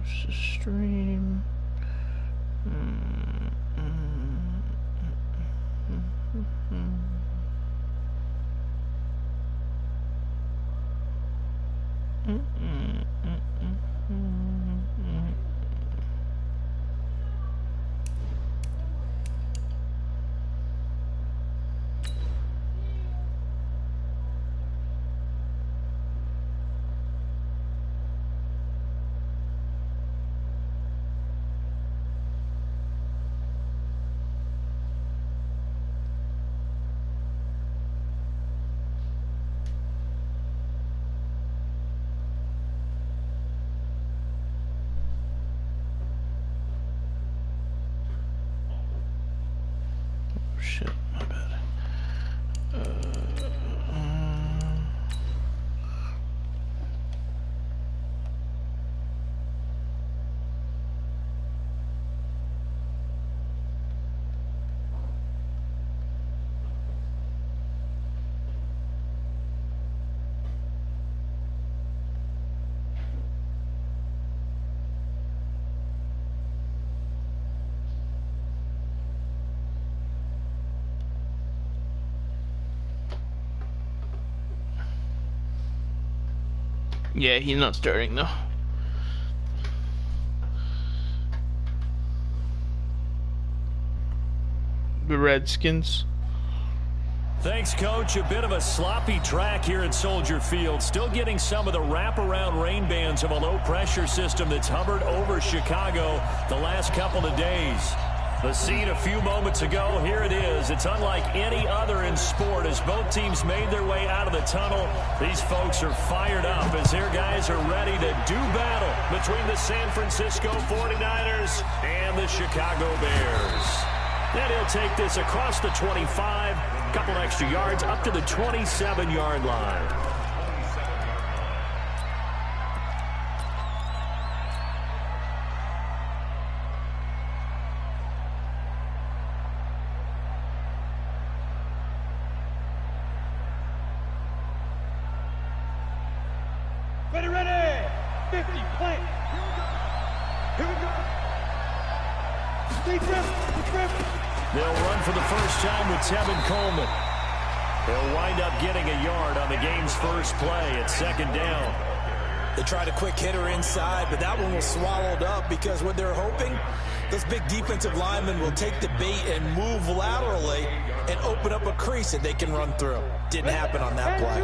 Stream. Shit, my bad. Yeah, he's not starting though. The Redskins. Thanks, Coach. A bit of a sloppy track here at Soldier Field. Still getting some of the wraparound rain bands of a low-pressure system that's hovered over Chicago the last couple of days. The scene a few moments ago, here it is. It's unlike any other in sport as both teams made their way out of the tunnel. These folks are fired up as their guys are ready to do battle between the San Francisco 49ers and the Chicago Bears. And he'll take this across the 25, a couple extra yards up to the 27-yard line. Ready, 50, play. Here we go. They'll run for the first time with Tevin Coleman. They'll wind up getting a yard on the game's first play at second down. They tried a quick hitter inside, but that one was swallowed up because what they're hoping, those big defensive linemen will take the bait and move laterally and open up a crease that they can run through. Didn't happen on that play.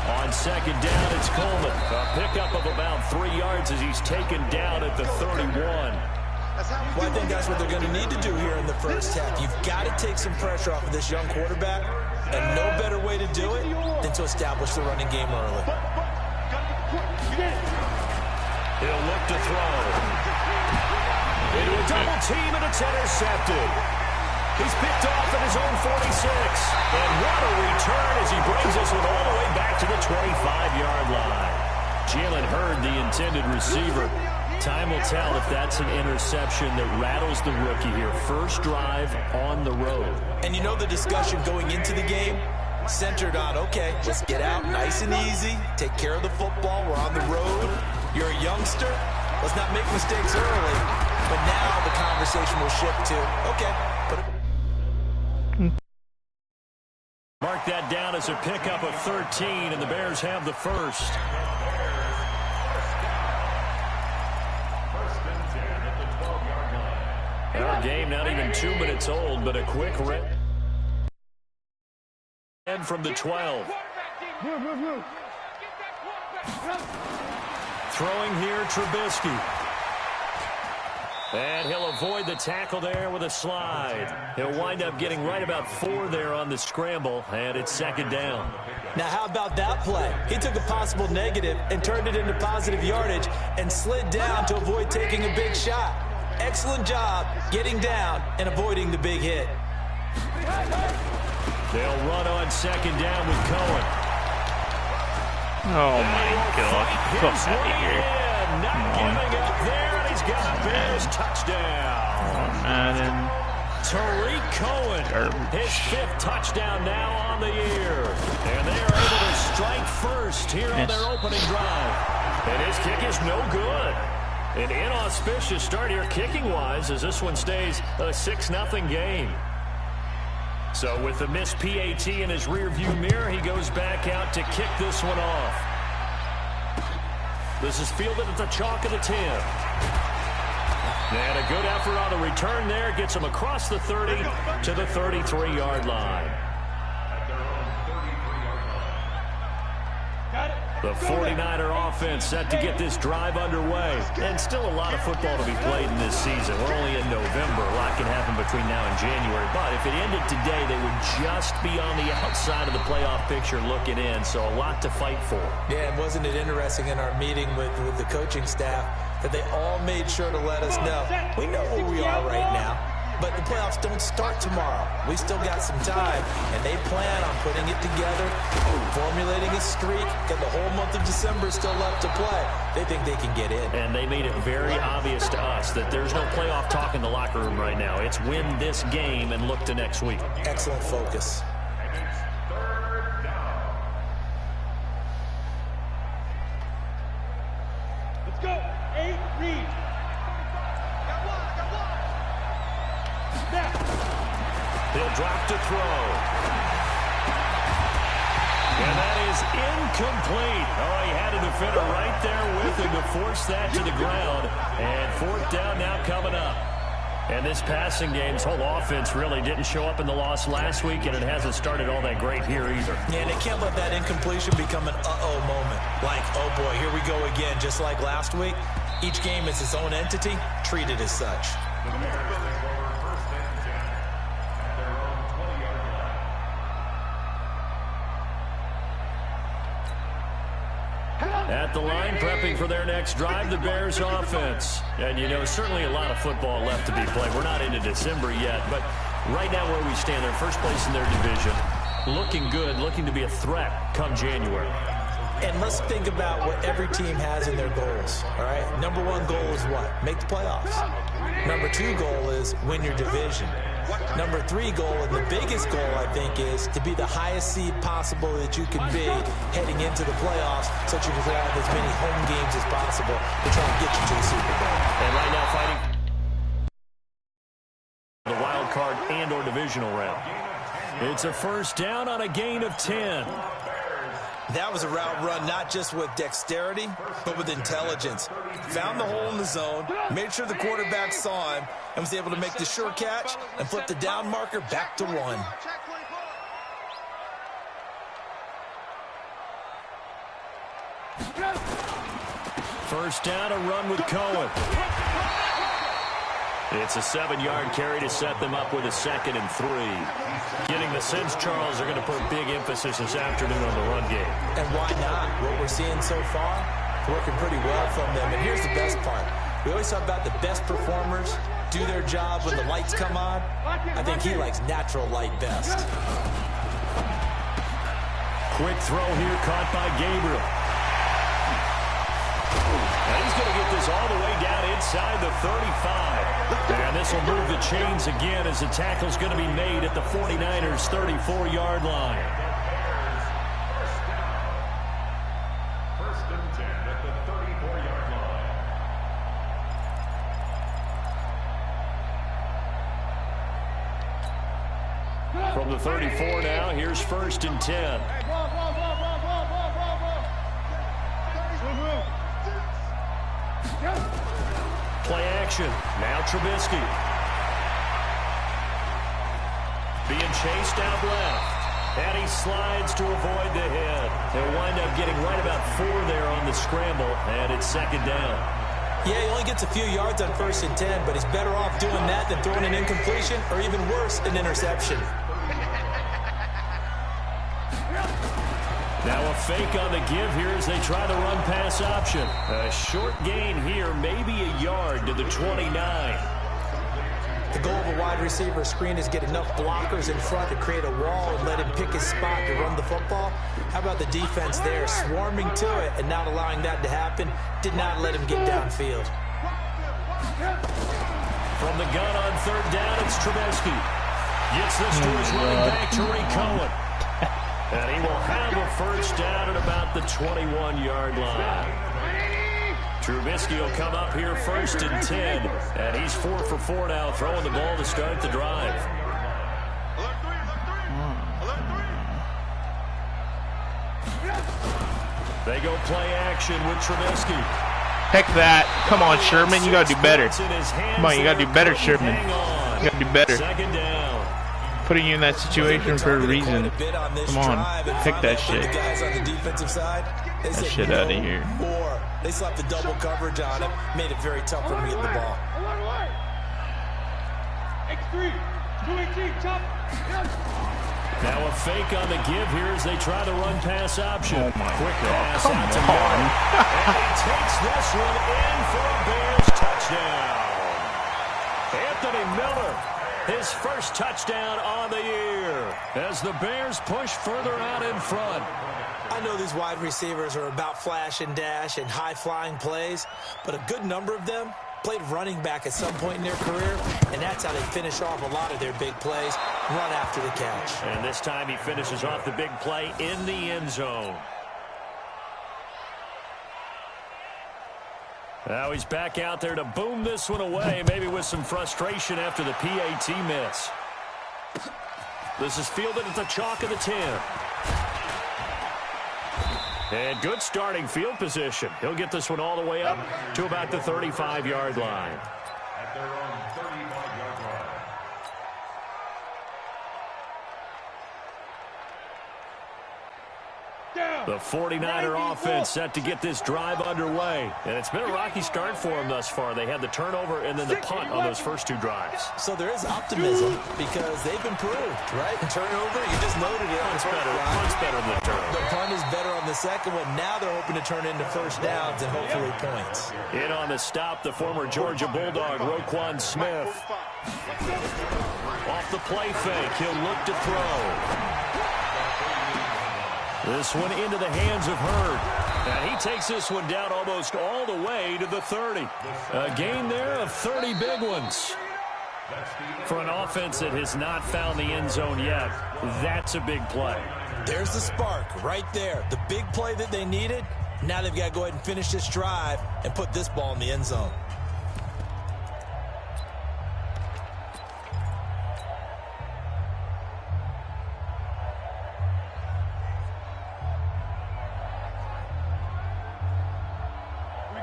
On second down, it's Coleman. A pickup of about 3 yards as he's taken down at the 31. Well, I think that's what they're going to need to do here in the first half. You've got to take some pressure off of this young quarterback, and no better way to do it than to establish the running game early. He'll look to throw. Into a double team, and it's intercepted. He's picked off at his own 46. And what a return as he brings us all the way back to the 25-yard line. Jalen Hurd, the intended receiver. Time will tell if that's an interception that rattles the rookie here. First drive on the road. And you know the discussion going into the game centered on, okay, let's get out nice and easy, take care of the football, we're on the road. You're a youngster, let's not make mistakes early. But now the conversation will shift to, okay, put it. Mark that down as a pickup of 13, and the Bears have the first. Our game not even 2 minutes old, but a quick rip. And from the 12. Throwing here, Trubisky. And he'll avoid the tackle there with a slide. He'll wind up getting right about 4 there on the scramble, and it's second down. Now, how about that play? He took a possible negative and turned it into positive yardage and slid down to avoid taking a big shot. Excellent job getting down and avoiding the big hit. They'll run on second down with Cohen. Oh, my God. Go out of here. Not giving up there. He's got a Bears touchdown. Madden. Tariq Cohen, Garbage. his 5th touchdown now on the year. And they are able to strike first here on their opening drive. And his kick is no good. An inauspicious start here kicking-wise as this one stays a 6-0 game. So with the missed PAT in his rearview mirror, he goes back out to kick this one off. This is fielded at the chalk of the 10. And a good effort on the return there. Gets him across the 30 to the 33-yard line. The 49er offense set to get this drive underway. And still a lot of football to be played in this season. We're only in November. A lot can happen between now and January. But if it ended today, they would just be on the outside of the playoff picture looking in. So a lot to fight for. Yeah, and wasn't it interesting in our meeting with the coaching staff that they all made sure to let us know, we know where we are right now, but the playoffs don't start tomorrow. We still got some time, and they plan on putting it together, formulating a streak, got the whole month of December still left to play. They think they can get in. And they made it very obvious to us that there's no playoff talk in the locker room right now. It's win this game and look to next week. Excellent focus. Let's go. 8, read. He'll drop to throw. And that is incomplete. Oh, he had a defender right there with him to force that to the ground. And fourth down now coming up. And this passing game's whole offense really didn't show up in the loss last week, and it hasn't started all that great here either. Yeah, and they can't let that incompletion become an uh-oh moment. Like, oh boy, here we go again, just like last week. Each game is its own entity, treated as such. At the line, prepping for their next drive, the Bears offense. And, you know, certainly a lot of football left to be played. We're not into December yet, but right now where we stand, they're first place in their division. Looking good, looking to be a threat come January. And let's think about what every team has in their goals, all right? Number one goal is what? Make the playoffs. Number two goal is win your division. Number three goal, and the biggest goal, I think, is to be the highest seed possible that you can be heading into the playoffs so that you can have as many home games as possible to try and get you to the Super Bowl. And right now fighting the wild card and or divisional round. It's a first down on a gain of 10. That was a route run not just with dexterity, but with intelligence. Found the hole in the zone, made sure the quarterback saw him, and was able to make the sure catch and flip the down marker back to 1. First down, a run with Cohen. It's a 7-yard carry to set them up with a 2nd and 3. Getting the sense, Charles, are going to put big emphasis this afternoon on the run game. And why not? What we're seeing so far, working pretty well from them. And here's the best part. We always talk about the best performers do their job when the lights come on. I think he likes natural light best. Quick throw here caught by Gabriel. And he's going to get this all the way down inside the 35. And this will move the chains again as the tackle's going to be made at the 49ers' 34-yard line. First and 10 at the 34-yard line. From the 34 now, here's first and 10. Play action. Now Trubisky. Being chased out left. And he slides to avoid the hit. He'll wind up getting right about 4 there on the scramble. And it's 2nd down. Yeah, he only gets a few yards on 1st and 10, but he's better off doing that than throwing an incompletion or even worse, an interception. Now a fake on the give here as they try the run-pass option. A short gain here, maybe a yard to the 29. The goal of a wide receiver screen is get enough blockers in front to create a wall and let him pick his spot to run the football. How about the defense there, swarming to it and not allowing that to happen? Did not let him get downfield. From the gun on 3rd down, it's Trubisky. Gets this to his running back, Tariq Cohen. And he will have a first down at about the 21-yard line. Trubisky will come up here first and 10. And he's 4 for 4 now, throwing the ball to start the drive. They go play action with Trubisky. Heck that. Come on, Sherman. You got to do better. Come on, you got to do better, Sherman. You got to do better. Second down. Putting you in that situation for a reason. Come on. Heck that shit. Get that shit out of here. They slapped the double coverage on him. Made it very tough for him to get the ball. X3, 218, chop. Now a fake on the give here as they try the run-pass option. Oh my Quick God. pass Come out to on. Miller. And he takes this one in for a Bears touchdown. Anthony Miller, his first touchdown on the year as the Bears push further out in front. I know these wide receivers are about flash and dash and high-flying plays, but a good number of them played running back at some point in their career, and that's how they finish off a lot of their big plays, run after the catch. And this time he finishes off the big play in the end zone. Now he's back out there to boom this one away, maybe with some frustration after the PAT miss. This is fielded at the chalk of the 10. And good starting field position. He'll get this one all the way up to about the 35-yard line. At their own 35-yard line. The 49er offense set to get this drive underway. And it's been a rocky start for them thus far. They had the turnover and then the punt on those first 2 drives. So there is optimism because they've improved, right? Turnover, you just noted it. Punt's better than the turnover. The punt is better on the second one. Now they're hoping to turn into first downs and hopefully points. In on the stop, the former Georgia Bulldog, Roquan Smith. Off the play fake, he'll look to throw. This one into the hands of Hurd. And he takes this one down almost all the way to the 30. A gain there of 30 big ones. For an offense that has not found the end zone yet, that's a big play. There's the spark right there. The big play that they needed. Now they've got to go ahead and finish this drive and put this ball in the end zone.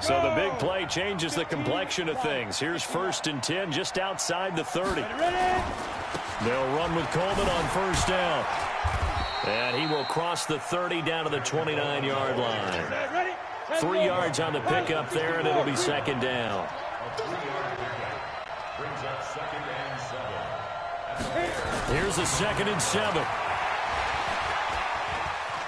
So the big play changes the complexion of things. Here's first and 10 just outside the 30. They'll run with Coleman on first down. And he will cross the 30 down to the 29-yard line. 3 yards on the pickup there, and it'll be second down. Here's a 2nd and 7.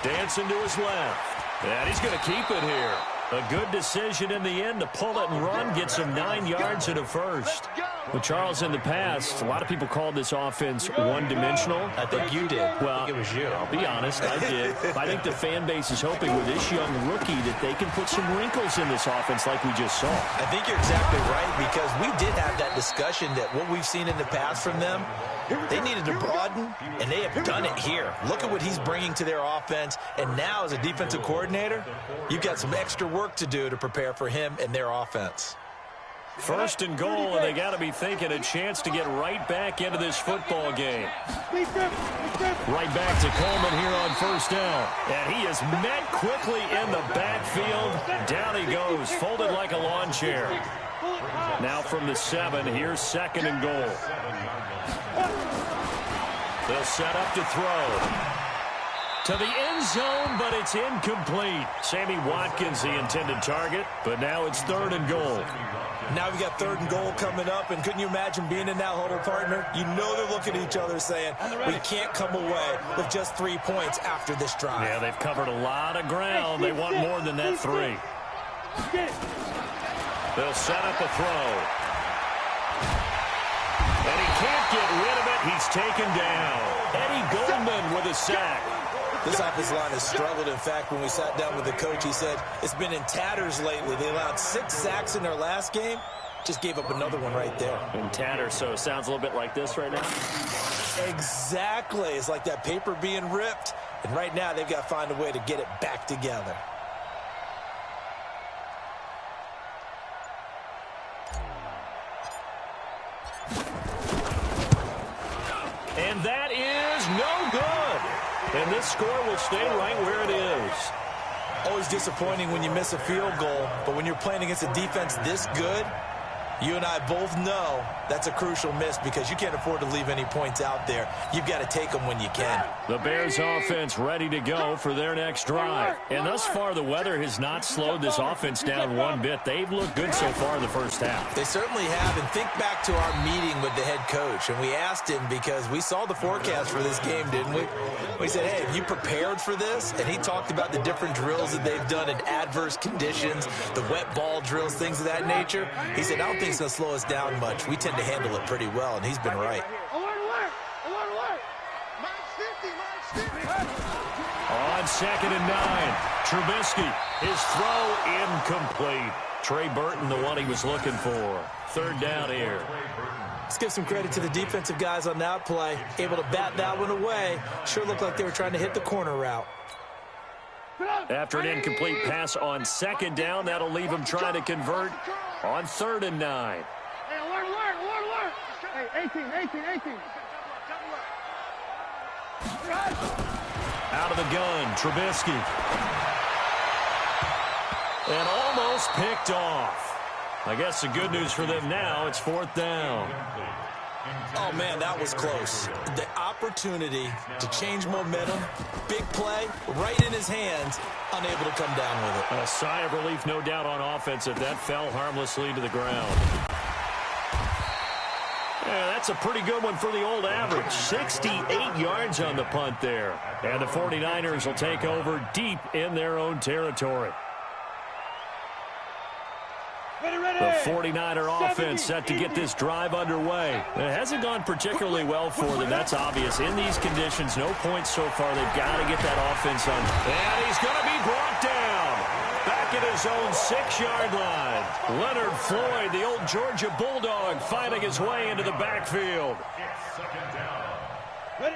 Dancing to his left. And he's going to keep it here. A good decision in the end to pull it and run, get some 9 yards and a first. Well, Charles, in the past, a lot of people called this offense one-dimensional. I think you did. Well, I think it was you. I'll be honest, I did. I think the fan base is hoping with this young rookie that they can put some wrinkles in this offense like we just saw. I think you're exactly right because we did have that discussion that what we've seen in the past from them, they needed to broaden, and they have done it here. Look at what he's bringing to their offense, and now as a defensive coordinator, you've got some extra work to do to prepare for him and their offense. First and goal, and they got to be thinking a chance to get right back into this football game. Right back to Coleman here on first down. And he is met quickly in the backfield. Down he goes, folded like a lawn chair. Now from the 7, here's 2nd and goal. They'll set up to throw. To the end zone, but it's incomplete. Sammy Watkins, the intended target, but now it's 3rd and goal. Now we got 3rd and goal coming up, and couldn't you imagine being in that huddle, partner? You know they're looking at each other saying, we can't come away with just 3 points after this drive. Yeah, they've covered a lot of ground. They want more than that 3. They'll set up a throw. And he can't get rid of it. He's taken down. Eddie Goldman with a sack. This offensive line has struggled. In fact, when we sat down with the coach, he said it's been in tatters lately. They allowed 6 sacks in their last game. Just gave up another one right there. In tatters, so it sounds a little bit like this right now. Exactly. It's like that paper being ripped. And right now, they've got to find a way to get it back together. And that is no good. And this score will stay right where it is. Always disappointing when you miss a field goal, but when you're playing against a defense this good, you and I both know that's a crucial miss because you can't afford to leave any points out there. You've got to take them when you can. The Bears offense ready to go for their next drive. And thus far, the weather has not slowed this offense down one bit. They've looked good so far in the first half. They certainly have. And think back to our meeting with the head coach. And we asked him because we saw the forecast for this game, didn't we? We said, hey, have you prepared for this? And he talked about the different drills that they've done in adverse conditions, the wet ball drills, things of that nature. He said, I don't think it's going to slow us down much. We tend to handle it pretty well, and he's been right. On 2nd and 9, Trubisky, his throw incomplete. Trey Burton, the one he was looking for. 3rd down here. Let's give some credit to the defensive guys on that play. Able to bat that one away. Sure looked like they were trying to hit the corner route. After an incomplete pass on 2nd down, that'll leave him trying to convert on 3rd and 9. Hey, 18. Out of the gun, Trubisky. And almost picked off. I guess the good news for them now, it's 4th down. Oh, man, that was close. The opportunity to change momentum, big play, right in his hands, unable to come down with it. A sigh of relief, no doubt, on offense if that fell harmlessly to the ground. Yeah, that's a pretty good one for the old average. 68 yards on the punt there. And the 49ers will take over deep in their own territory. The 49er offense set to get this drive underway. It hasn't gone particularly well for them. That's obvious. In these conditions, no points so far. They've got to get that offense on. And he's going to be brought down. Back at his own 6-yard line. Leonard Floyd, the old Georgia Bulldog, fighting his way into the backfield.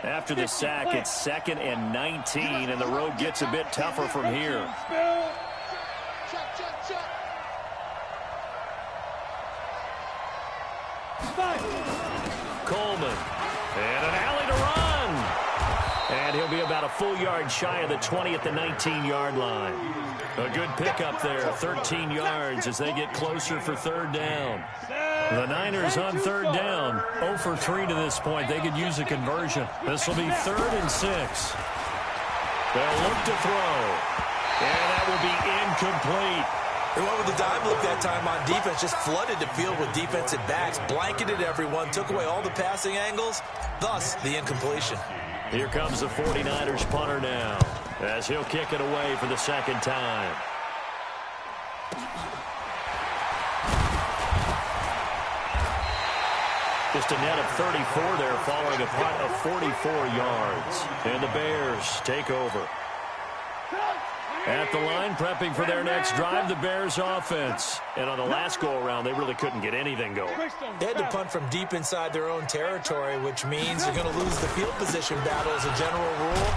After the sack, it's 2nd and 19, and the road gets a bit tougher from here. Coleman, and an alley to run. And he'll be about a full yard shy of the 20 at the 19-yard line. A good pickup there, 13 yards as they get closer for 3rd down. The Niners on 3rd down, 0 for 3 to this point. They could use a conversion. This will be 3rd and 6. They'll look to throw, and that will be incomplete. They went with the dime look that time on defense, just flooded the field with defensive backs, blanketed everyone, took away all the passing angles, thus the incompletion. Here comes the 49ers punter now, as he'll kick it away for the 2nd time. Just a net of 34 there following a punt of 44 yards. And the Bears take over. At the line, prepping for their next drive, the Bears offense. And on the last go-around, they really couldn't get anything going. They had to punt from deep inside their own territory, which means you're going to lose the field position battle as a general rule.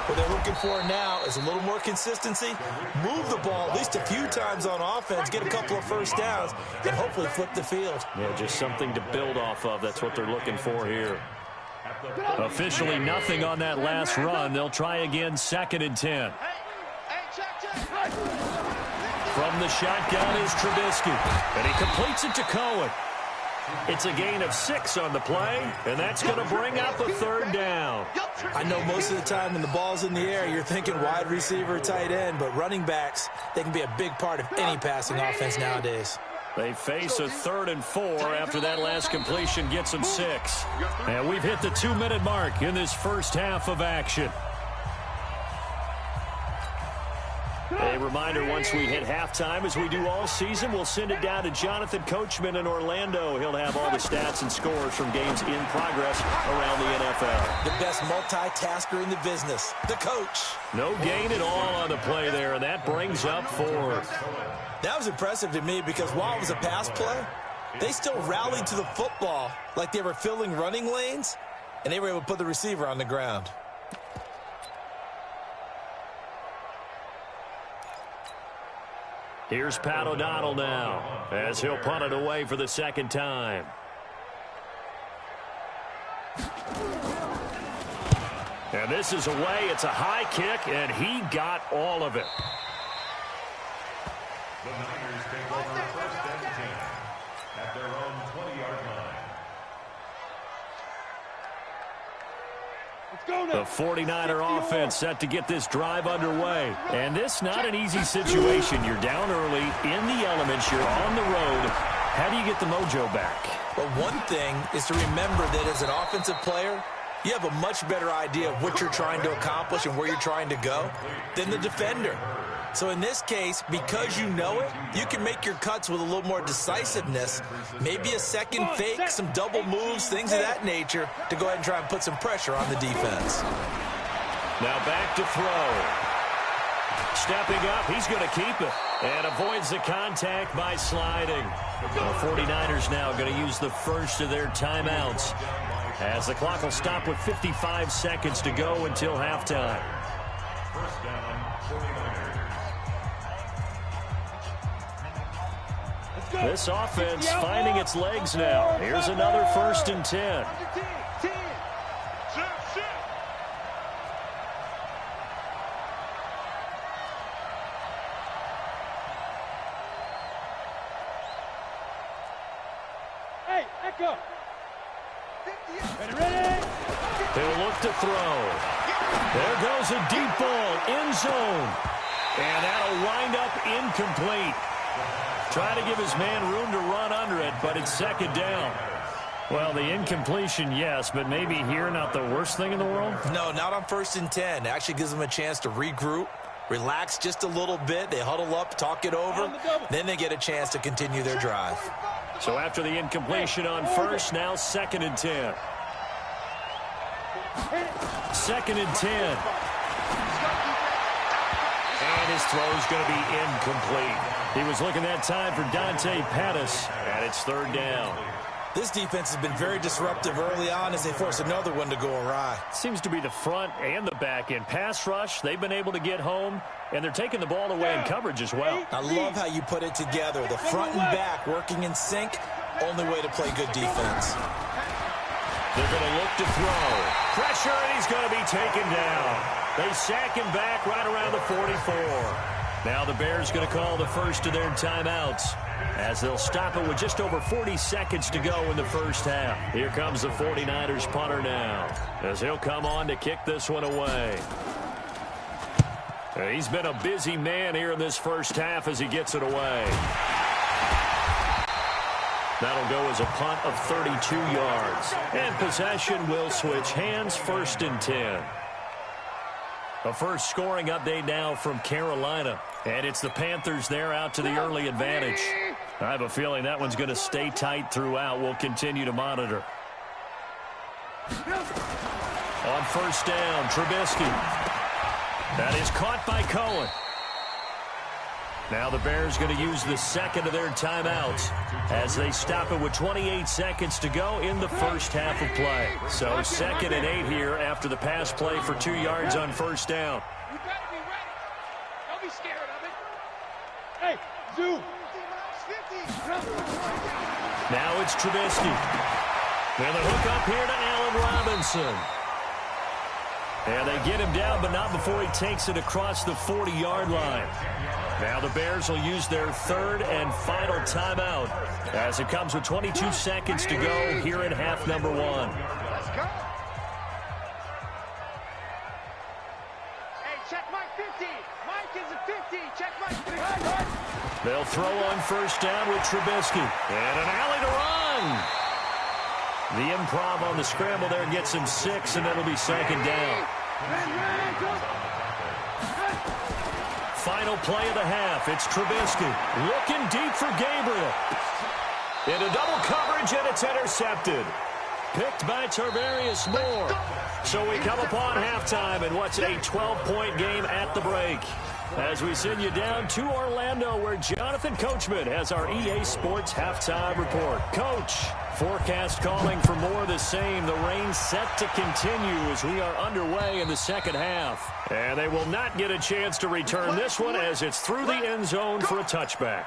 What they're looking for now is a little more consistency, move the ball at least a few times on offense, get a couple of first downs, and hopefully flip the field. Yeah, just something to build off of. That's what they're looking for here. Officially nothing on that last run. They'll try again, 2nd and 10. From the shotgun is Trubisky, and he completes it to Cohen. It's a gain of 6 on the play, and that's going to bring up a 3rd down. I know most of the time when the ball's in the air, you're thinking wide receiver, tight end, but running backs, they can be a big part of any passing offense nowadays. They face a 3rd and 4 after that last completion gets them 6. And we've hit the 2-minute mark in this first half of action. A reminder, once we hit halftime, as we do all season, we'll send it down to Jonathan Coachman in Orlando. He'll have all the stats and scores from games in progress around the NFL. The best multitasker in the business, the coach. No gain at all on the play there, and that brings up 4th. That was impressive to me because while it was a pass play, they still rallied to the football like they were filling running lanes, and they were able to put the receiver on the ground. Here's Pat O'Donnell now as he'll punt it away for the second time. And this is away. It's a high kick, and he got all of it. The Niners take over first and 10 at their own 20-yard line. Let's go now. The 49er offense set to get this drive underway. And this not an easy situation. You're down early, in the elements, you're on the road. How do you get the mojo back? Well, one thing is to remember that as an offensive player, you have a much better idea of what you're trying to accomplish and where you're trying to go than the defender. So in this case, because you know it, you can make your cuts with a little more decisiveness, maybe a second fake, some double moves, things of that nature, to go ahead and try and put some pressure on the defense. Now back to throw. Stepping up, he's going to keep it and avoids the contact by sliding. The 49ers now going to use the first of their timeouts, as the clock will stop with 55 seconds to go until halftime. First down, 49ers. This offense finding its legs now. Here's another 1st and 10. Hey, Echo. Ready? He'll look to throw. There goes a deep ball, end zone. And that'll wind up incomplete. Trying to give his man room to run under it, but it's second down. Well, the incompletion, yes, but maybe here not the worst thing in the world? No, not on 1st and 10. It actually gives them a chance to regroup, relax just a little bit. They huddle up, talk it over. Then they get a chance to continue their drive. So after the incompletion on first, now 2nd and 10. 2nd and 10. And his throw's going to be incomplete. He was looking that time for Dante Pettis, and it's 3rd down. This defense has been very disruptive early on as they force another one to go awry. Seems to be the front and the back end. Pass rush, they've been able to get home, and they're taking the ball away in coverage as well. I love how you put it together. The front and back working in sync, only way to play good defense. They're going to look to throw. Pressure, and he's going to be taken down. They sack him back right around the 44. Now the Bears going to call the first of their timeouts, as they'll stop it with just over 40 seconds to go in the first half. Here comes the 49ers punter now, as he'll come on to kick this one away. He's been a busy man here in this first half as he gets it away. That'll go as a punt of 32 yards. And possession will switch hands, 1st and 10. A first scoring update now from Carolina. And it's the Panthers there out to the early advantage. I have a feeling that one's going to stay tight throughout. We'll continue to monitor. On 1st down, Trubisky. That is caught by Cohen. Now the Bears going to use the second of their timeouts as they stop it with 28 seconds to go in the first half of play. So 2nd and 8 here after the pass play for 2 yards on 1st down. You better be ready. Don't be scared of it. Hey, Zoo. Now it's Trubisky. And the hook up here to Allen Robinson. And they get him down, but not before he takes it across the 40-yard line. Now the Bears will use their 3rd and final timeout as it comes with 22 seconds to go here in half number 1. Let's go. Hey, check Mike 50. Mike is a 50. Check Mike 50. They'll throw on 1st down with Trubisky. And an alley to run. The improv on the scramble there gets him 6, and it'll be 2nd down. Final play of the half. It's Trubisky looking deep for Gabriel. Into double coverage, and it's intercepted. Picked by Tarvarius Moore. So we come upon halftime in what's a 12-point game at the break. As we send you down to Orlando, where Jonathan Coachman has our EA Sports halftime report. Coach, forecast calling for more of the same. The rain set to continue as we are underway in the second half. And they will not get a chance to return this one as it's through the end zone for a touchback.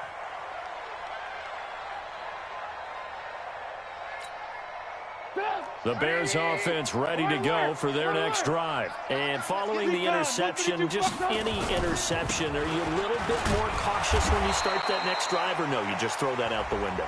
The Bears offense ready to go for their next drive. And following the interception, just any interception, are you a little bit more cautious when you start that next drive, or no, you just throw that out the window?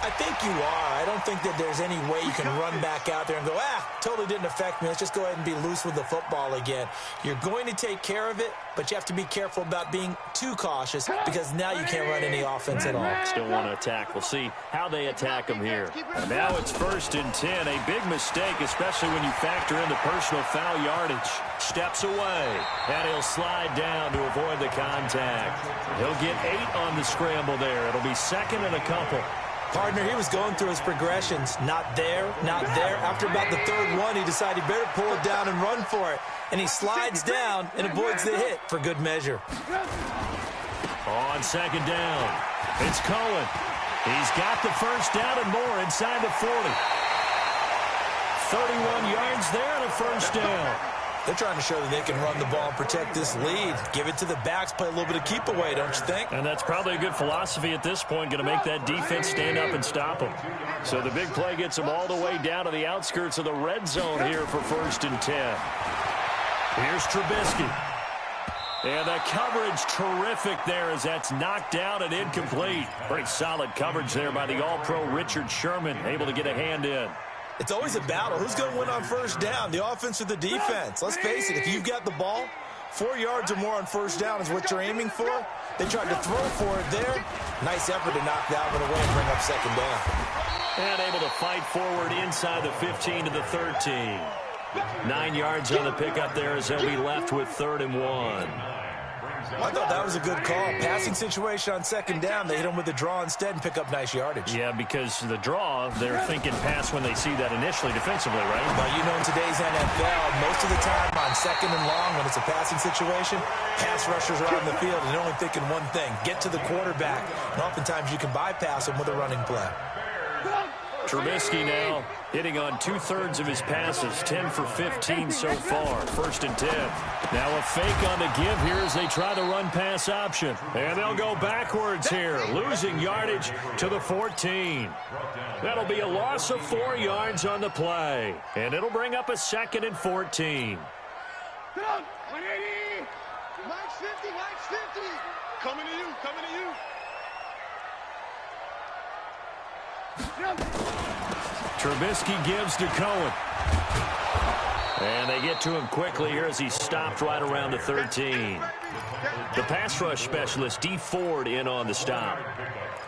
I think you are. I don't think that there's any way you can run back out there and go, totally didn't affect me. Let's just go ahead and be loose with the football again. You're going to take care of it, but you have to be careful about being too cautious because now you can't run any offense at all. Still want to attack. We'll see how they attack them here. And now it's 1st and 10. A big mistake, especially when you factor in the personal foul yardage. Steps away, and he'll slide down to avoid the contact. He'll get 8 on the scramble there. It'll be 2nd and a couple. Partner, he was going through his progressions. Not there, not there. After about the 3rd one, he decided he better pull it down and run for it. And he slides down and avoids the hit for good measure. On 2nd down, it's Cohen. He's got the 1st down and more inside the 40. 31 yards there and a 1st down. They're trying to show that they can run the ball and protect this lead. Give it to the backs, play a little bit of keep away, don't you think? And that's probably a good philosophy at this point, going to make that defense stand up and stop them. So the big play gets them all the way down to the outskirts of the red zone here for 1st and 10. Here's Trubisky. And the coverage terrific there as that's knocked down and incomplete. Pretty solid coverage there by the All-Pro Richard Sherman, able to get a hand in. It's always a battle. Who's going to win on 1st down, the offense or the defense? Let's face it, if you've got the ball, 4 yards or more on 1st down is what you're aiming for. They tried to throw for it there. Nice effort to knock that one away and bring up 2nd down. And able to fight forward inside the 15 to the 13. 9 yards on the pickup there as they'll be left with 3rd and 1. I thought that was a good call. Passing situation on 2nd down. They hit him with the draw instead and pick up nice yardage. Yeah, because the draw, they're thinking pass when they see that initially defensively, right? Well, you know, in today's NFL, most of the time on 2nd and long, when it's a passing situation, pass rushers are on the field and they're only thinking one thing, get to the quarterback. And oftentimes you can bypass them with a running play. Trubisky now hitting on 2/3 of his passes, 10 for 15 so far. 1st and 10. Now a fake on the give here as they try the run-pass option. And they'll go backwards here, losing yardage to the 14. That'll be a loss of 4 yards on the play. And it'll bring up a 2nd and 14. 180. Mike's 50, Mike's 50. Coming to you, coming to you. Trubisky gives to Cohen. And they get to him quickly here as he stopped right around the 13. The pass rush specialist, D. Ford, in on the stop.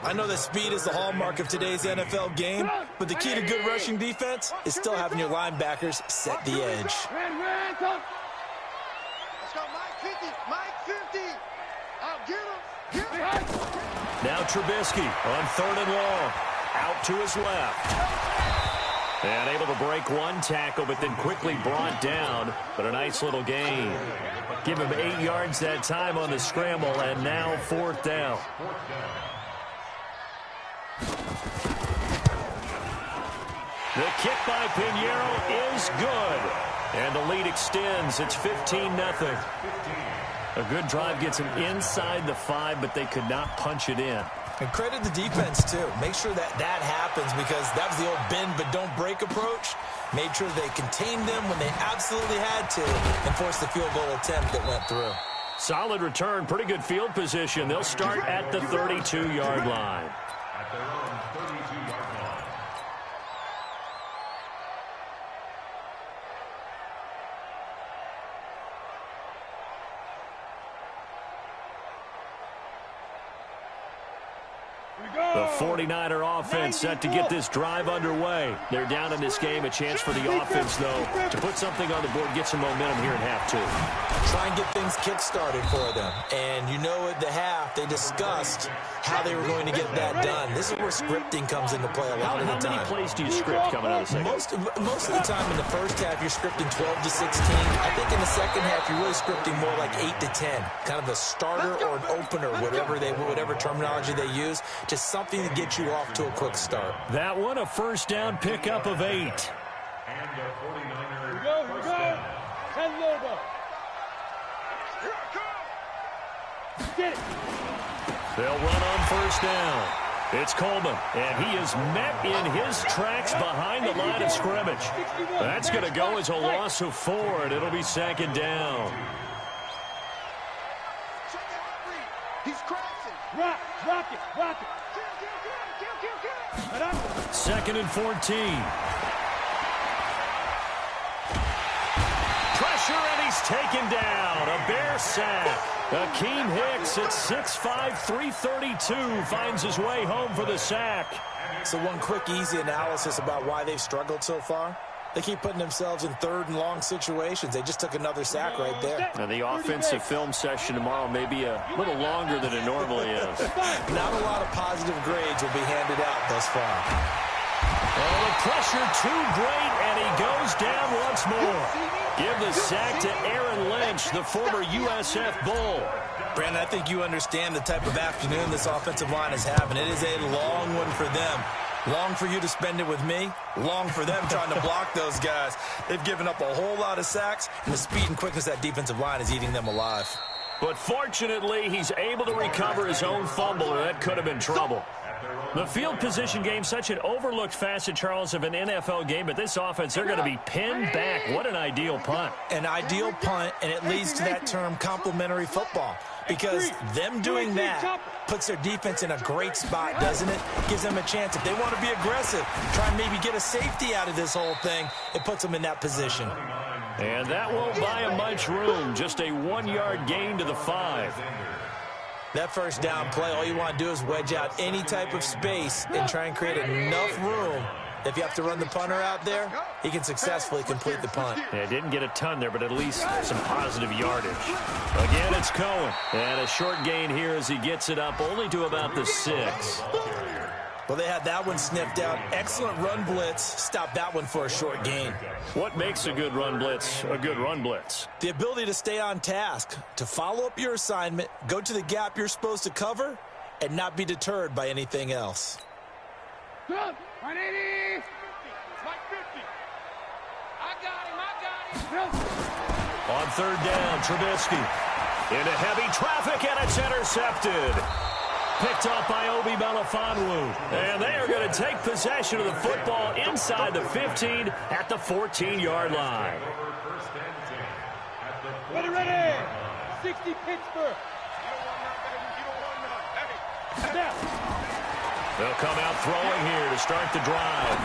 I know that speed is the hallmark of today's NFL game, but the key to good rushing defense is still having your linebackers set the edge. Let's go, Mike 50, Mike 50. I'll get him. Get him. Now Trubisky on 3rd and long. Out to his left. And able to break one tackle, but then quickly brought down. But a nice little gain. Give him 8 yards that time on the scramble, and now 4th down. The kick by Pinheiro is good. And the lead extends. It's 15-0. A good drive gets him inside the 5, but they could not punch it in. And credit the defense, too. Make sure that that happens because that was the old bend but don't break approach. Made sure they contained them when they absolutely had to and forced the field goal attempt that went through. Solid return, pretty good field position. They'll start at the 32-yard line. At their own 32-yard line. The 49er offense set to get this drive underway. They're down in this game. A chance for the offense, though, to put something on the board, get some momentum here in half two. Try and get things kick-started for them. And you know at the half, they discussed how they were going to get that done. This is where scripting comes into play a lot of the time. How many plays do you script coming out of the second? Most of the time in the first half, you're scripting 12 to 16. I think in the second half, you're really scripting more like 8 to 10. Kind of a starter or an opener, whatever terminology they use. Just something to get you off to a quick start. That one, a first down pickup of 8. And the 49er. Here we go. 10 logo. Here I come. Get it. They'll run on first down. It's Coleman, and he is met in his tracks behind the line of scrimmage. That's going to go as a loss of 4, and it'll be second down. He's crashing. Rock it. Second and 14. Pressure, and he's taken down. A Bear sack. Akeem Hicks at 6'5", 332 finds his way home for the sack. So one quick, easy analysis about why they've struggled so far. They keep putting themselves in third and long situations. They just took another sack right there. Now the offensive film session tomorrow may be a little longer than it normally is. Not a lot of positive grades will be handed out thus far. Oh, the pressure too great, and he goes down once more. Give the sack to Aaron Lynch, the former USF Bull. Brandon, I think you understand the type of afternoon this offensive line is having. It is a long one for them. Long for you to spend it with me. Long for them trying to block those guys. They've given up a whole lot of sacks, and the speed and quickness of that defensive line is eating them alive. But fortunately, he's able to recover his own fumble, or that could have been trouble. The field position game, such an overlooked facet, Charles, of an NFL game, but this offense, they're going to be pinned back. What an ideal punt. An ideal punt, and it leads to that term complementary football. Because them doing that puts their defense in a great spot, doesn't it? Gives them a chance. If they want to be aggressive, try and maybe get a safety out of this whole thing, it puts them in that position. And that won't buy him much room. Just a 1-yard gain to the 5. That first down play, all you want to do is wedge out any type of space and try and create enough room. If you have to run the punter out there, he can successfully complete the punt. Yeah, didn't get a ton there, but at least some positive yardage. Again, it's Cohen. And a short gain here as he gets it up only to about the 6. Well, they had that one sniffed out. Excellent run blitz. Stop that one for a short gain. What makes a good run blitz a good run blitz? The ability to stay on task, to follow up your assignment, go to the gap you're supposed to cover, and not be deterred by anything else. Good. 180. Mike 50. I got him. On third down, Trubisky into heavy traffic, and it's intercepted. Picked off by Obi Melifonwu. And they are going to take possession of the football inside the 15 at the 14-yard line. Ready. 60 Pittsburgh. You don't want none. Hey. They'll come out throwing here to start the drive.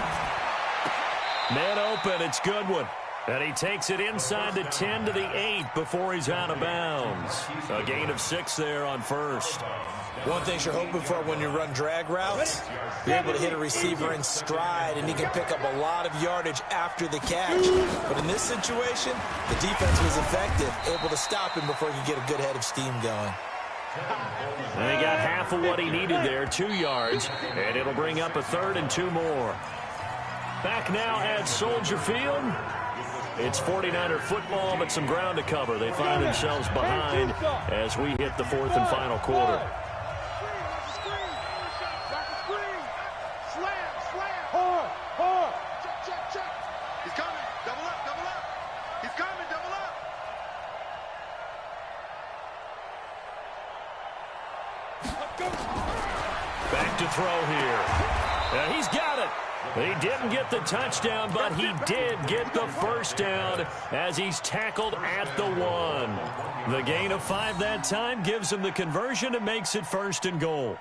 Man open, it's Goodwin. And he takes it inside the 10 to the 8 before he's out of bounds. A gain of 6 there on first. One thing you're hoping for when you run drag routes, you're able to hit a receiver in stride, and he can pick up a lot of yardage after the catch. But in this situation, the defense was effective, able to stop him before he could get a good head of steam going. And he got half of what he needed there, 2 yards, and it'll bring up a 3rd and 2 more. Back now at Soldier Field. It's 49er football, but some ground to cover. They find themselves behind as we hit the 4th and final quarter. Hard. Check. He's coming. Double up. He's coming. Double up. Back to throw here. And he's got it. He didn't get the touchdown, but he did get the first down as he's tackled at the 1. The gain of 5 that time gives him the conversion and makes it 1st and goal.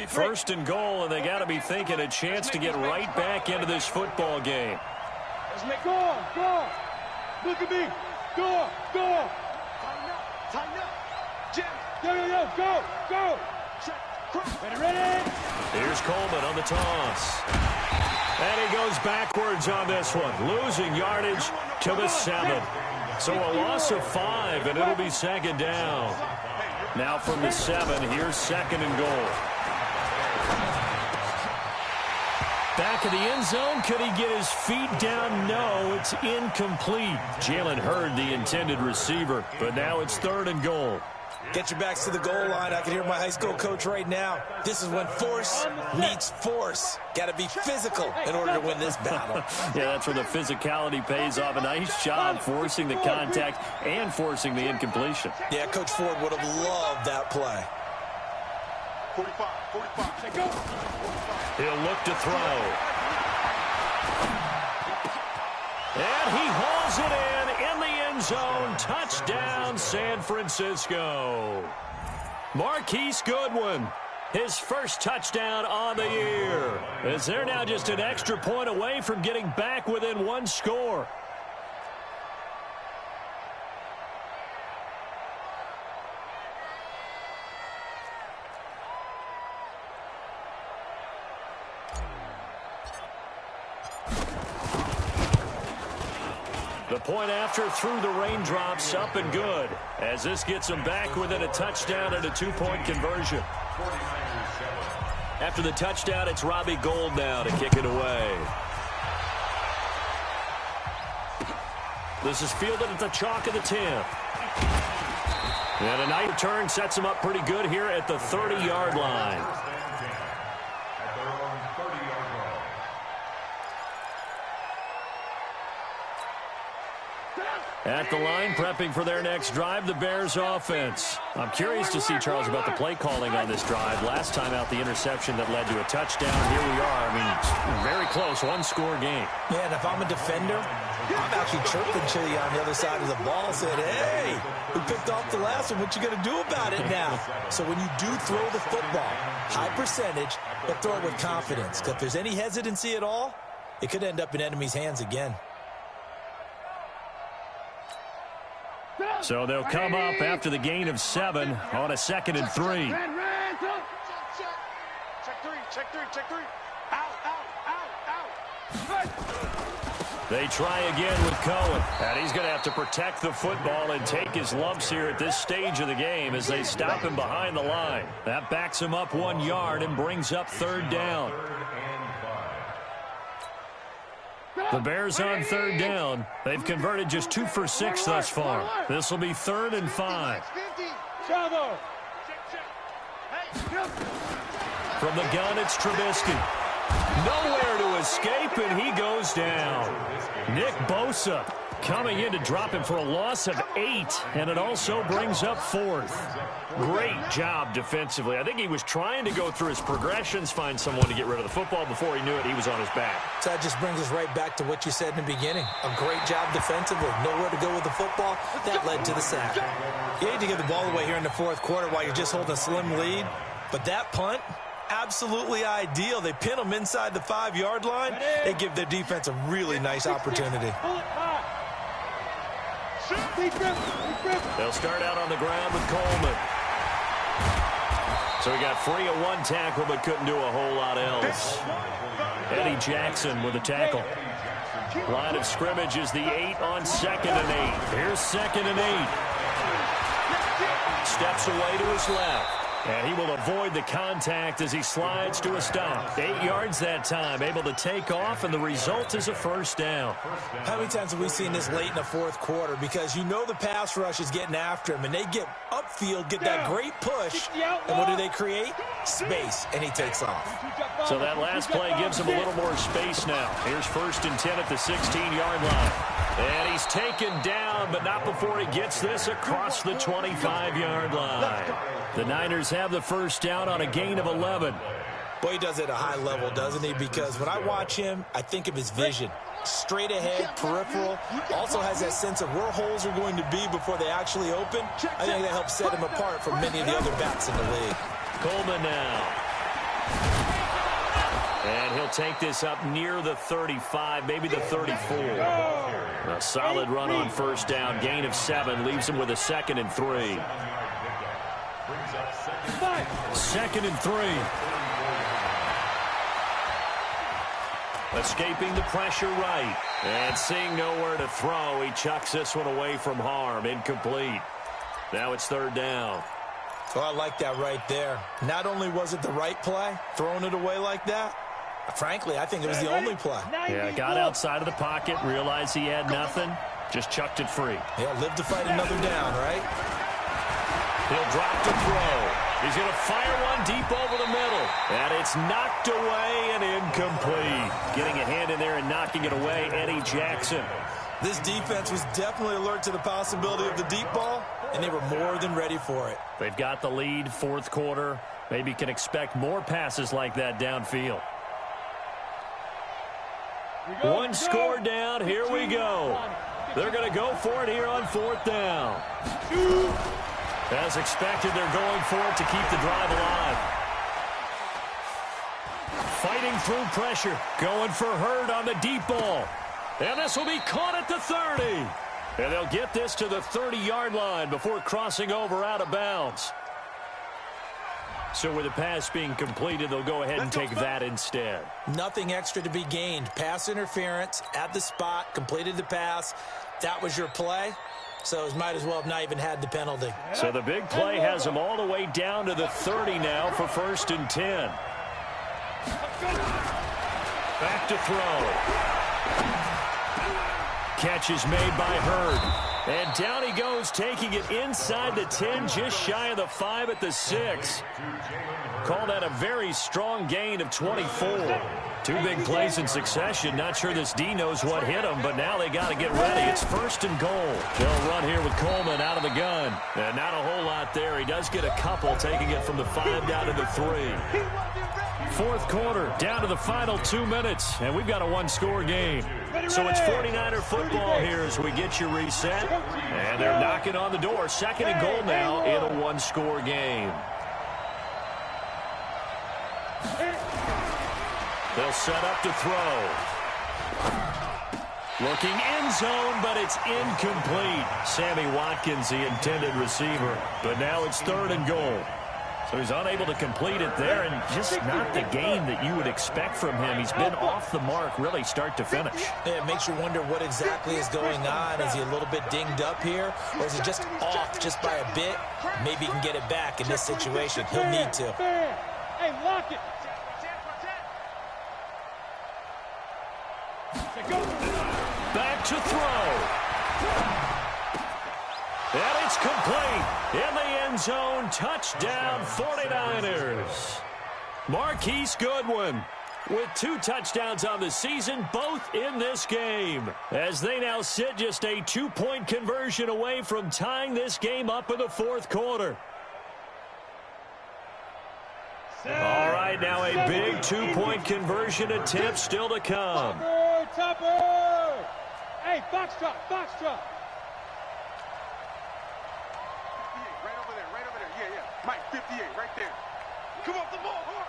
First and goal, and they got to be thinking a chance to get right back into this football game. Go on. Look at me. Go on. Tighten up. Go. Ready. Here's Coleman on the toss. And he goes backwards on this one, losing yardage to the 7. So a loss of 5, and it'll be second down. Now from the 7, here's second and goal. Back of the end zone, could he get his feet down? No, it's incomplete. Jalen Hurd, the intended receiver, but now it's third and goal. Get your backs to the goal line. I can hear my high school coach right now. This is when force meets force. Got to be physical in order to win this battle. Yeah, that's where the physicality pays off. A nice job forcing the contact and forcing the incompletion. Yeah, Coach Ford would have loved that play. 45. Go. He'll look to throw. And he hauls it in the end zone. Touchdown, San Francisco. Marquise Goodwin, his first touchdown on the year, as they're now just an extra point away from getting back within one score. The point after through the raindrops, up and good, as this gets them back within a touchdown and a 2-point conversion. After the touchdown, it's Robbie Gould now to kick it away. This is fielded at the chalk of the 10. And a nice return sets him up pretty good here at the 30-yard line. At the line, prepping for their next drive, the Bears offense. I'm curious to see, Charles, about the play calling on this drive. Last time out, the interception that led to a touchdown. Here we are. I mean, very close, one-score game. Yeah, and if I'm a defender, I'm actually chirping to you on the other side of the ball, saying, hey, we picked off the last one. What you going to do about it now? So when you do throw the football, high percentage, but throw it with confidence. Because if there's any hesitancy at all, it could end up in enemy's hands again. So they'll come up after the gain of 7 on a 2nd and 3. Check three. Out. They try again with Cohen. And he's going to have to protect the football and take his lumps here at this stage of the game as they stop him behind the line. That backs him up 1 yard and brings up third down. The Bears on third down. They've converted just 2 for 6 thus far. This will be 3rd and 5. From the gun, it's Trubisky. Nowhere to escape, and he goes down. Nick Bosa coming in to drop him for a loss of 8, and it also brings up 4th. Great job defensively. I think he was trying to go through his progressions, find someone to get rid of the football. Before he knew it, he was on his back. So that just brings us right back to what you said in the beginning. A great job defensively. Nowhere to go with the football. That led to the sack. You hate to give the ball away here in the 4th quarter while you're just holding a slim lead. But that punt, absolutely ideal. They pin them inside the 5-yard line. They give their defense a really nice opportunity. They'll start out on the ground with Coleman. So he got free of 1 tackle but couldn't do a whole lot else. Eddie Jackson with a tackle. Line of scrimmage is the 8 on 2nd and 8. Here's 2nd and 8. Steps away to his left. And he will avoid the contact as he slides to a stop. 8 yards that time, able to take off, and the result is a first down. How many times have we seen this late in the 4th quarter? Because you know the pass rush is getting after him, and they get upfield, get that great push, and what do they create? Space, and he takes off. So that last play gives him a little more space now. Here's 1st and 10 at the 16-yard line. And he's taken down, but not before he gets this across the 25-yard line. The Niners have the first down on a gain of 11. Boy, he does it at a high level, doesn't he? Because when I watch him, I think of his vision. Straight ahead, peripheral. Also has that sense of where holes are going to be before they actually open. I think that helps set him apart from many of the other backs in the league. Coleman now. And he'll take this up near the 35, maybe the 34. A solid run on first down. Gain of 7 leaves him with a 2nd and 3. Brings up second and 3. Escaping the pressure right. And seeing nowhere to throw, he chucks this one away from harm. Incomplete. Now it's third down. So I like that right there. Not only was it the right play, throwing it away like that, frankly, I think it was the only play. Yeah, got outside of the pocket, realized he had nothing, just chucked it free. Yeah, live to fight another down, right? He'll drop to throw. He's going to fire one deep over the middle. And it's knocked away and incomplete. Getting a hand in there and knocking it away, Eddie Jackson. This defense was definitely alert to the possibility of the deep ball, and they were more than ready for it. They've got the lead, fourth quarter. Maybe can expect more passes like that downfield. One score down. Here we go. They're going to go for it here on fourth down. As expected, they're going for it to keep the drive alive. Fighting through pressure. Going for Hurd on the deep ball. And this will be caught at the 30. And they'll get this to the 30-yard line before crossing over out of bounds. So with the pass being completed, they'll go ahead and take that instead. Nothing extra to be gained. Pass interference at the spot, completed the pass. That was your play. So might as well have not even had the penalty. So the big play has them all the way down to the 30 now for 1st and 10. Back to throw. Catch is made by Hurd. And down he goes, taking it inside the 10, just shy of the 5 at the 6. Call that a very strong gain of 24. Two big plays in succession. Not sure this D knows what hit him, but now they got to get ready. It's 1st and goal. They'll run here with Coleman out of the gun. And not a whole lot there. He does get a couple, taking it from the 5 down to the 3. Fourth quarter, down to the final 2 minutes, and we've got a one-score game. So it's 49er football here as we get you reset. And they're knocking on the door. 2nd and goal now in a one-score game. They'll set up to throw. Looking end zone, but it's incomplete. Sammy Watkins, the intended receiver. But now it's 3rd and goal. So he's unable to complete it there, and just not the game that you would expect from him. He's been off the mark really start to finish. Yeah, it makes you wonder what exactly is going on. Is he a little bit dinged up here, or is he just off just by a bit? Maybe he can get it back in this situation. He'll need to. Hey, lock it. Back to throw. And it's complete. In the end zone, touchdown 49ers. Marquise Goodwin with 2 touchdowns on the season, both in this game. As they now sit just a 2-point conversion away from tying this game up in the fourth quarter. All right, now a big 2-point conversion attempt still to come. Topper! Hey, foxtrot, foxtrot. Right over there, yeah. Mike, 58, right there. Come off the ball, hard.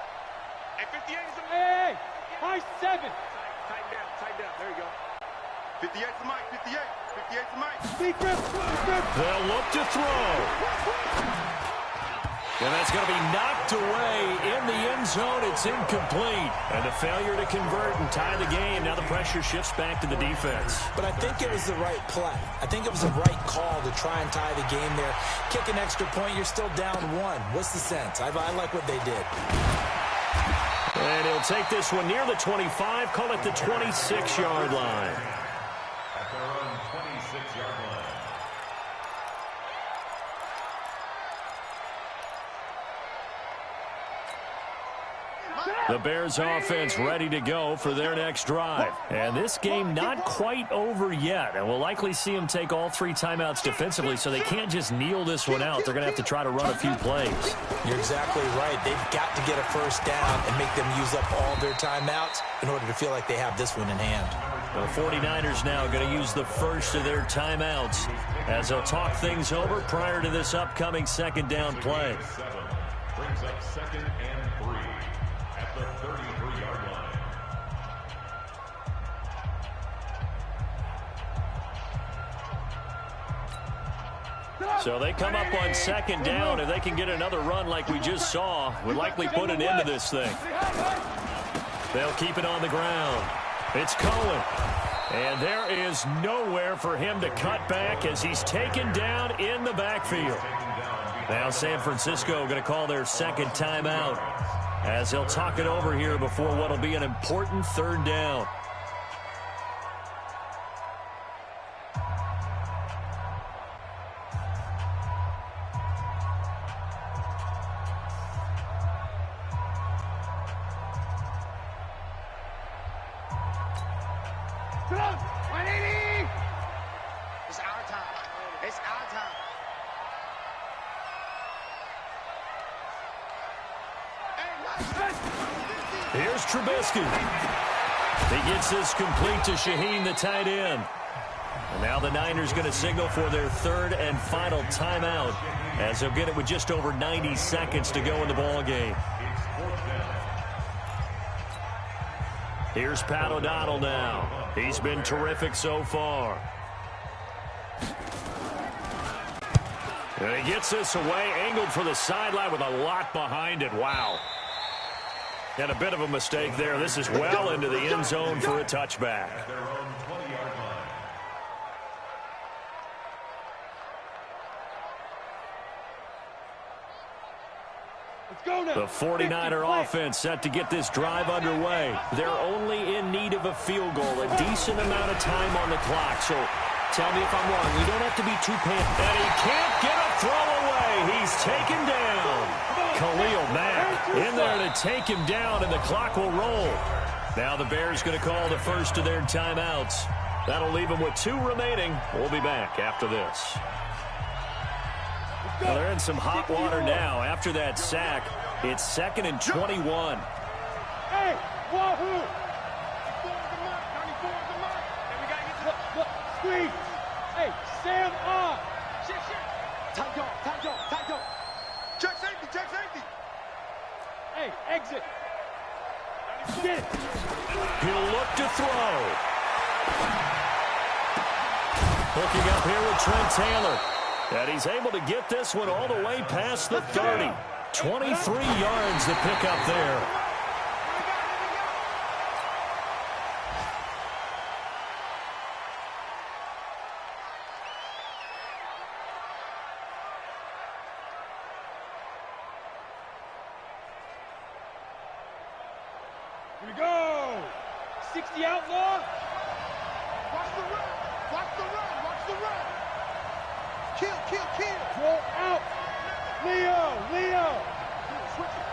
Hey, 58 is the Mike. Hey, high 7. Tighten down, there you go. 58's the Mike, 58's the Mike. Big grip. They'll look to throw. And that's going to be knocked away in the end zone. It's incomplete. And a failure to convert and tie the game. Now the pressure shifts back to the defense. But I think it was the right play. I think it was the right call to try and tie the game there. Kick an extra point, you're still down 1. What's the sense? I like what they did. And he'll take this one near the 25, call it the 26-yard line. at their own 26-yard line. The Bears offense ready to go for their next drive. And this game not quite over yet. And we'll likely see them take all 3 timeouts defensively, so they can't just kneel this one out. They're going to have to try to run a few plays. You're exactly right. They've got to get a first down and make them use up all their timeouts in order to feel like they have this one in hand. The 49ers now going to use the first of their timeouts as they'll talk things over prior to this upcoming second down play. Brings up 2nd and 3 at the 33-yard line. So they come up on second down. If they can get another run like we just saw, would likely put an end to this thing. They'll keep it on the ground. It's Cohen. And there is nowhere for him to cut back as he's taken down in the backfield. Now San Francisco going to call their second timeout as they'll talk it over here before what will be an important third down. Here's Trubisky. He gets this complete to Shaheen, the tight end. And now the Niners going to signal for their third and final timeout as they'll get it with just over 90 seconds to go in the ball game. Here's Pat O'Donnell now. He's been terrific so far. And he gets this away, angled for the sideline with a lot behind it. Wow. And a bit of a mistake there. This is well into the end zone for a touchback. The 49er offense set to get this drive underway. They're only in need of a field goal, a decent amount of time on the clock. So tell me if I'm wrong. We don't have to be too panicked. And he can't get a throw away. He's taken down. Khalil Mack in there to take him down, and the clock will roll. Now the Bears going to call the first of their timeouts. That'll leave them with 2 remaining. We'll be back after this. Well, they're in some hot water now. After that sack, it's 2nd and 21. Hey, wahoo! Squeeze! Hey, Sam on! Shit. Time go. Check safety! Hey, exit! Get it! He'll look to throw. Hooking up here with Trent Taylor. And he's able to get this one all the way past the 30. 23 yards to pick up there. Here we go! 60 outlaw! Watch the run! Kill! Roll out! Leo! Switch it.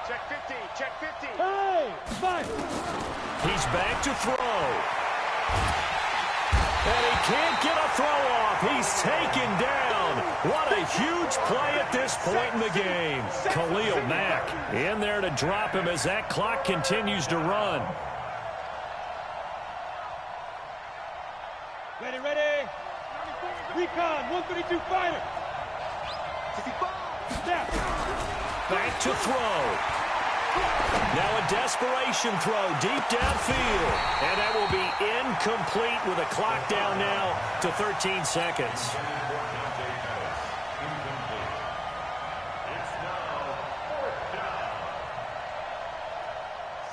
Check 50. Hey! Fight! He's back to throw. And he can't get a throw off. He's taken down. What a huge play at this point in the game. Khalil Mack in there to drop him as that clock continues to run. Ready. Recon, 132 fighter. Snap. Back to throw. Now a desperation throw deep downfield. And that will be incomplete with a clock down now to 13 seconds.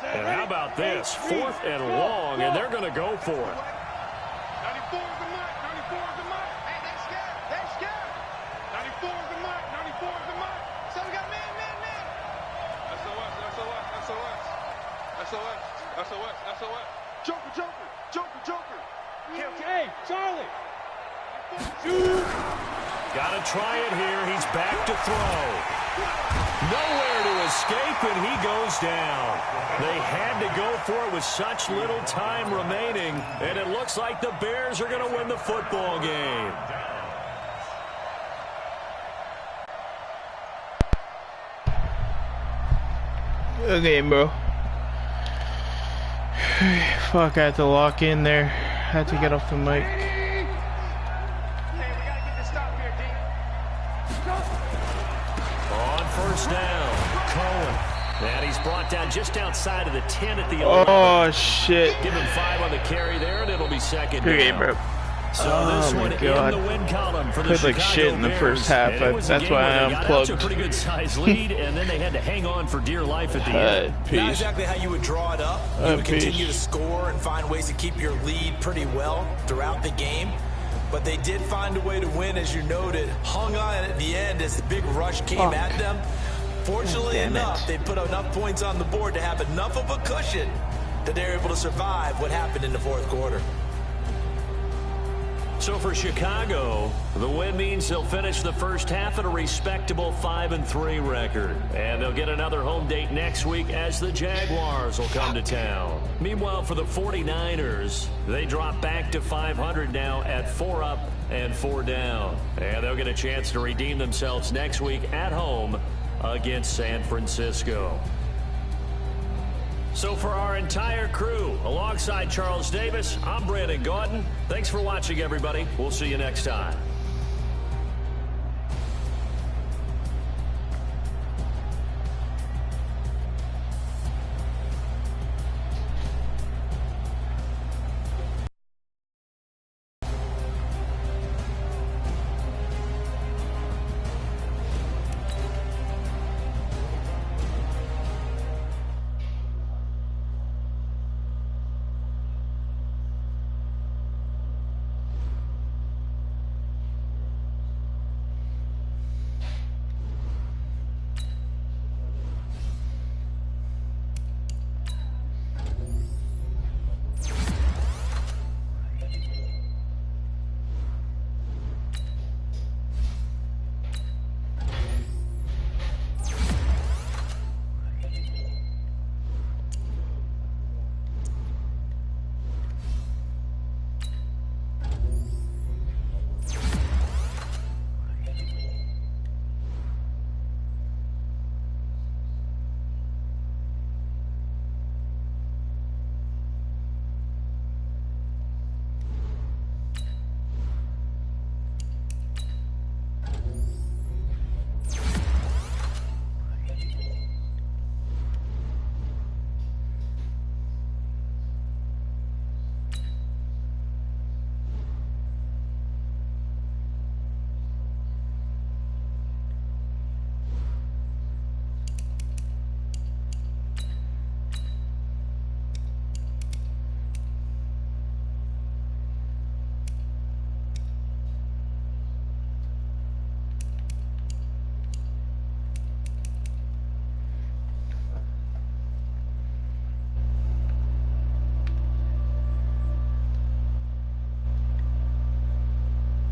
And how about this? 4th and long, and they're going to go for it. 94 is the mark. Hey, they're scared. 94 is the mark. So we got man. SOS. Joker. Hey, Charlie. Got to try it here. He's back to throw. Nowhere to escape, and he goes down. They had to go for it with such little time remaining, and it looks like the Bears are going to win the football game. Good game, bro. Fuck, I had to lock in there. I had to get off the mic. On first down, Cohen. And he's brought down just outside of the 10 at the 11. Oh, shit. Give him 5 on the carry there, and it'll be second Good game, down. bro. So this one in the win column for the Played like Chicago shit in the Bears. first half. That's why I got out to a unplugged. pretty good size lead, and then they had to hang on for dear life at the end. Not Peace. exactly how you would draw it up. You would continue to score and find ways to keep your lead pretty well throughout the game. But they did find a way to win, as you noted. Hung on at the end as the big rush came at them. Fortunately enough, they put enough points on the board to have enough of a cushion that they're able to survive what happened in the fourth quarter. So for Chicago, the win means they'll finish the first half at a respectable 5-3 record. And they'll get another home date next week as the Jaguars will come to town. Meanwhile, for the 49ers, they drop back to 500 now at 4 up and 4 down. And they'll get a chance to redeem themselves next week at home against San Francisco. So for our entire crew, alongside Charles Davis, I'm Brandon Gauton. Thanks for watching, everybody. We'll see you next time.